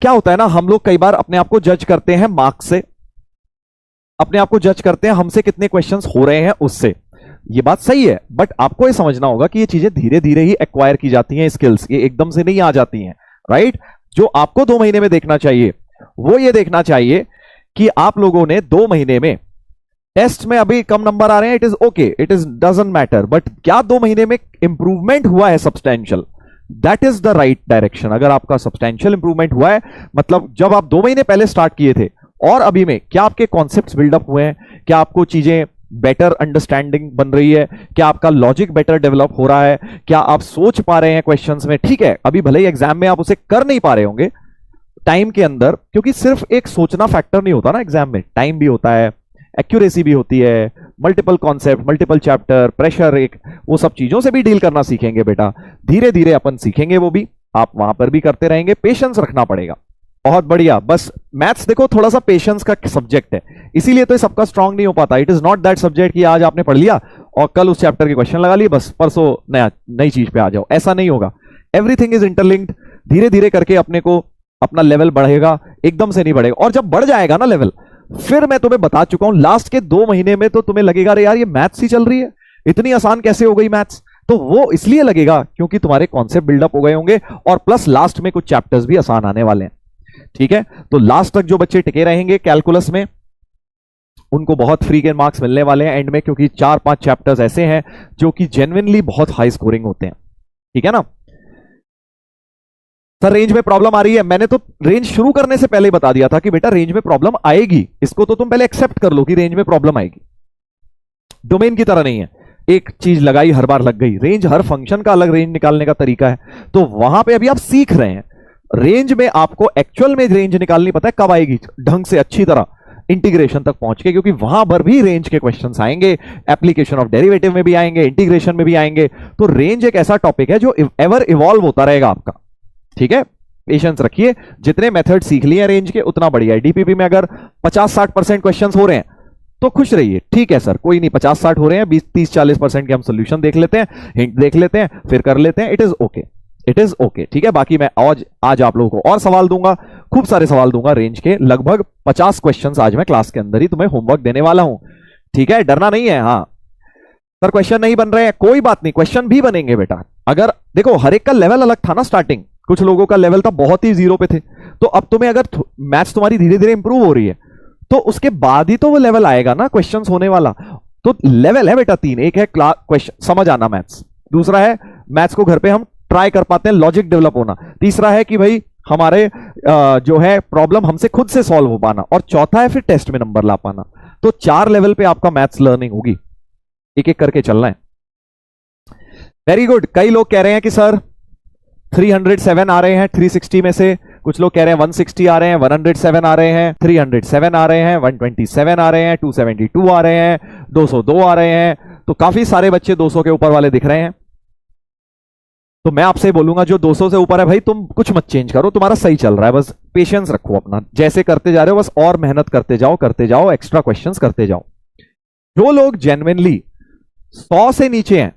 क्या होता है ना, हम लोग कई बार अपने आप को जज करते हैं मार्क्स से, अपने आप को जज करते हैं हमसे कितने क्वेश्चंस हो रहे हैं उससे। ये बात सही है, बट आपको ये समझना होगा कि ये चीजें धीरे धीरे ही एक्वायर की जाती हैं, स्किल्स ये एकदम से नहीं आ जाती हैं, राइट। जो आपको 2 महीने में देखना चाहिए वो ये देखना चाहिए कि आप लोगों ने 2 महीने में, टेस्ट में अभी कम नंबर आ रहे हैं, it is okay, it is doesn't matter, but क्या 2 महीने में इंप्रूवमेंट हुआ है substantial, that is the right direction. अगर आपका सब्सटेंशियल इंप्रूवमेंट हुआ है, मतलब जब आप 2 महीने पहले स्टार्ट किए थे और अभी में, क्या आपके कॉन्सेप्ट्स बिल्डअप हुए हैं, क्या आपको चीजें बेटर अंडरस्टैंडिंग बन रही है, क्या आपका लॉजिक बेटर डेवलप हो रहा है, क्या आप सोच पा रहे हैं क्वेश्चंस में। ठीक है, अभी भले ही एग्जाम में आप उसे कर नहीं पा रहे होंगे टाइम के अंदर, क्योंकि सिर्फ एक सोचना फैक्टर नहीं होता ना एग्जाम में, टाइम भी होता है, एक्यूरेसी भी होती है, multiple concept, multiple chapter, pressure, एक वो सब चीजों से भी डील करना सीखेंगे बेटा। धीरे धीरे अपन सीखेंगे, वो भी आप वहां पर भी करते रहेंगे, पेशेंस रखना पड़ेगा। बहुत बढ़िया। बस मैथ्स देखो थोड़ा सा पेशेंस का सब्जेक्ट है, इसीलिए तो सबका स्ट्रांग नहीं हो पाता। It is not that subject कि आज आपने पढ़ लिया और कल उस चैप्टर के क्वेश्चन लगा लिए, बस परसों नई चीज पे आ जाओ, ऐसा नहीं होगा। एवरीथिंग इज इंटरलिंक्ड, धीरे धीरे करके अपने को अपना लेवल बढ़ेगा, एकदम से नहीं बढ़ेगा। और जब बढ़ जाएगा ना लेवल, फिर मैं तुम्हें बता चुका हूं, लास्ट के 2 महीने में तो तुम्हें लगेगा अरे यार ये मैथ्स ही चल रही है, इतनी आसान कैसे हो गई मैथ्स। तो वो इसलिए लगेगा क्योंकि तुम्हारे कॉन्सेप्ट बिल्डअप हो गए होंगे, और प्लस लास्ट में कुछ चैप्टर्स भी आसान आने वाले हैं। ठीक है, तो लास्ट तक जो बच्चे टिके रहेंगे कैलकुलस में, उनको बहुत फ्री के मार्क्स मिलने वाले हैं एंड में, क्योंकि 4-5 चैप्टर्स ऐसे हैं जो कि जेन्युइनली बहुत हाई स्कोरिंग होते हैं। ठीक है ना। सर रेंज में प्रॉब्लम आ रही है, मैंने तो रेंज शुरू करने से पहले बता दिया था कि बेटा रेंज में प्रॉब्लम आएगी, इसको तो तुम पहले एक्सेप्ट कर लो कि रेंज में प्रॉब्लम आएगी। डोमेन की तरह नहीं है, एक चीज लगाई हर बार लग गई। रेंज, हर फंक्शन का अलग रेंज निकालने का तरीका है, तो वहां पे अभी आप सीख रहे हैं। रेंज में आपको एक्चुअल में रेंज निकालनी पता है कब आएगी, ढंग से अच्छी तरह इंटीग्रेशन तक पहुंच के, क्योंकि वहां पर भी रेंज के क्वेश्चंस आएंगे, एप्लीकेशन ऑफ डेरिवेटिव में भी आएंगे, इंटीग्रेशन में भी आएंगे। तो रेंज एक ऐसा टॉपिक है जो एवर इवॉल्व होता रहेगा आपका। ठीक है, पेशेंस रखिए, जितने मेथड सीख लिए रेंज के उतना बढ़िया है। डीपीपी में अगर 50-60% क्वेश्चंस हो रहे हैं तो खुश रहिए, ठीक है सर, कोई नहीं, 50-60 हो रहे हैं, 20-30-40% के हम सोल्यूशन देख लेते हैं, हिंट देख लेते हैं, फिर कर लेते हैं, it is okay, it is okay. ठीक है, बाकी मैं आज आप लोगों को और सवाल दूंगा, खूब सारे सवाल दूंगा रेंज के, लगभग 50 क्वेश्चंस आज मैं क्लास के अंदर ही तुम्हें होमवर्क देने वाला हूं। ठीक है, डरना नहीं है। हाँ सर क्वेश्चन नहीं बन रहे हैं, कोई बात नहीं, क्वेश्चन भी बनेंगे बेटा। अगर देखो हर एक का लेवल अलग था ना, स्टार्टिंग कुछ लोगों का लेवल था बहुत ही जीरो पे थे, तो अब तुम्हें अगर मैथ्स तुम्हारी धीरे धीरे इंप्रूव हो रही है तो उसके बाद ही तो वो लेवल आएगा ना क्वेश्चंस होने वाला। तो लेवल है बेटा 3, एक है क्लास क्वेश्चन समझ आना मैथ्स, दूसरा है मैथ्स को घर पे हम ट्राई कर पाते हैं, लॉजिक डेवलप होना, तीसरा है कि भाई हमारे जो है प्रॉब्लम हमसे खुद से सॉल्व हो पाना, और चौथा है फिर टेस्ट में नंबर ला पाना। तो 4 लेवल पे आपका मैथ्स लर्निंग होगी, एक एक करके चलना है। Very good. कई लोग कह रहे हैं कि सर 307 आ रहे हैं 360 में से, कुछ लोग कह रहे हैं 160 आ रहे हैं, 107 आ रहे हैं, 307 आ रहे हैं, 127 आ रहे हैं, 272 आ रहे हैं, 202 आ रहे हैं। तो काफी सारे बच्चे 200 के ऊपर वाले दिख रहे हैं। तो मैं आपसे बोलूंगा जो 200 से ऊपर है भाई तुम कुछ मत चेंज करो, तुम्हारा सही चल रहा है, बस पेशेंस रखो अपना, जैसे करते जा रहे हो बस और मेहनत करते जाओ, एक्स्ट्रा क्वेश्चंस करते जाओ। जो लोग जेन्युइनली 100 से नीचे हैं,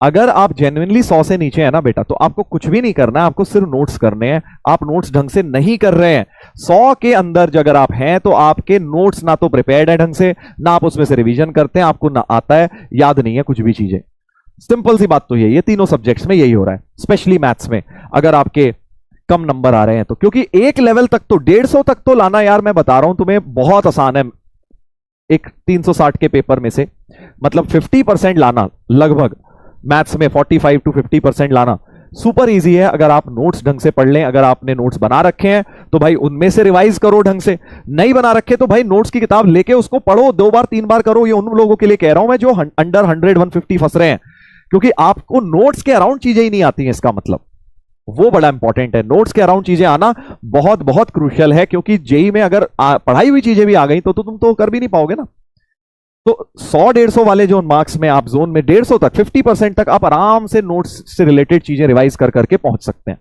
अगर आप जेन्युइनली 100 से नीचे है ना बेटा, तो आपको कुछ भी नहीं करना है, आपको सिर्फ नोट्स करने हैं। आप नोट्स ढंग से नहीं कर रहे हैं, 100 के अंदर अगर आप हैं तो आपके नोट्स ना तो प्रिपेयर्ड है ढंग से, ना आप उसमें से रिवीजन करते हैं, आपको ना आता है, याद नहीं है कुछ भी चीजें। सिंपल सी बात तो यही है, तीनों सब्जेक्ट्स में यही हो रहा है, स्पेशली मैथ्स में अगर आपके कम नंबर आ रहे हैं तो, क्योंकि एक लेवल तक तो 150 तक तो लाना यार मैं बता रहा हूं तुम्हें बहुत आसान है। एक 360 के पेपर में से मतलब 50% लाना, लगभग मैथ्स में 45 to 50% लाना सुपर इजी है, अगर आप नोट्स ढंग से पढ़ लें। अगर आपने नोट्स बना रखे हैं तो भाई उनमें से रिवाइज करो ढंग से, नहीं बना रखे तो भाई नोट्स की किताब लेके उसको पढ़ो, 2 बार 3 बार करो। ये उन लोगों के लिए कह रहा हूं मैं जो अंडर 100-150 फंस रहे हैं, क्योंकि आपको नोट्स के अराउंड चीजें ही नहीं आती हैं, इसका मतलब वो बड़ा इंपॉर्टेंट है। नोट्स के अराउंड चीजें आना बहुत बहुत क्रूशियल है, क्योंकि जेई में अगर पढ़ाई हुई चीजें भी आ गई तो तुम तो कर भी नहीं पाओगे ना। तो 100-150 वाले जो मार्क्स में आप जोन में 150 तक 50% तक आप आराम से नोट्स से रिलेटेड चीजें रिवाइज कर करके पहुंच सकते हैं,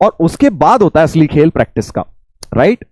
और उसके बाद होता है असली खेल प्रैक्टिस का, राइट।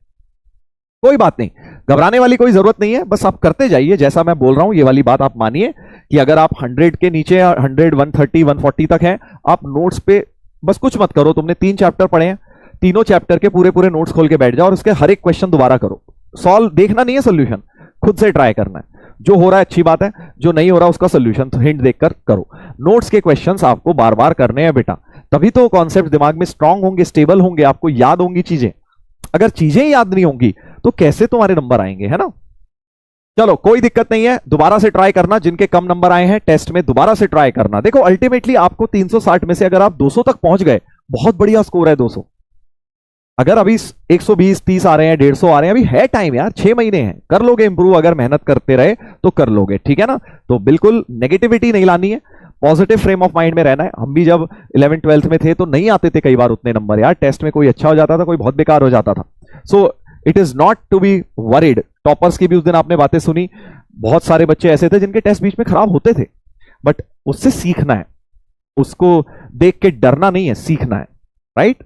कोई बात नहीं, घबराने वाली कोई जरूरत नहीं है, बस आप करते जाइए जैसा मैं बोल रहा हूं। ये वाली बात आप मानिए कि अगर आप 100 के नीचे 100, 130, 140 तक हैं, आप नोट्स पे बस कुछ मत करो। तुमने 3 चैप्टर पढ़े हैं, तीनों चैप्टर के पूरे पूरे नोट्स खोल के बैठ जाओ और उसके हर एक क्वेश्चन दोबारा करो। सॉल्व देखना नहीं है, सोल्यूशन खुद से ट्राई करना है। जो हो रहा है अच्छी बात है, जो नहीं हो रहा उसका सोल्यूशन हिंट देखकर करो। नोट्स के क्वेश्चंस आपको बार बार करने हैं बेटा, तभी तो कॉन्सेप्ट दिमाग में स्ट्रांग होंगे, स्टेबल होंगे, आपको याद होंगी चीजें। अगर चीजें याद नहीं होंगी तो कैसे तुम्हारे नंबर आएंगे, है ना। चलो कोई दिक्कत नहीं है, दोबारा से ट्राई करना। जिनके कम नंबर आए हैं टेस्ट में दोबारा से ट्राई करना। देखो अल्टीमेटली आपको 360 में से अगर आप 200 तक पहुंच गए, बहुत बढ़िया स्कोर है 200। अगर अभी 120 30 आ रहे हैं, 150 आ रहे हैं, अभी है टाइम यार, 6 महीने हैं, कर लोगे इंप्रूव। अगर मेहनत करते रहे तो कर लोगे, ठीक है ना। तो बिल्कुल नेगेटिविटी नहीं लानी है, पॉजिटिव फ्रेम ऑफ माइंड में रहना है। हम भी जब 11th 12th में थे तो नहीं आते थे कई बार उतने नंबर यार, टेस्ट में कोई अच्छा हो जाता था, कोई बहुत बेकार हो जाता था। So it is not to be worried. Toppers की भी उस दिन आपने बातें सुनी, बहुत सारे बच्चे ऐसे थे जिनके टेस्ट बीच में खराब होते थे, बट उससे सीखना है, उसको देख के डरना नहीं है, सीखना है, राइट।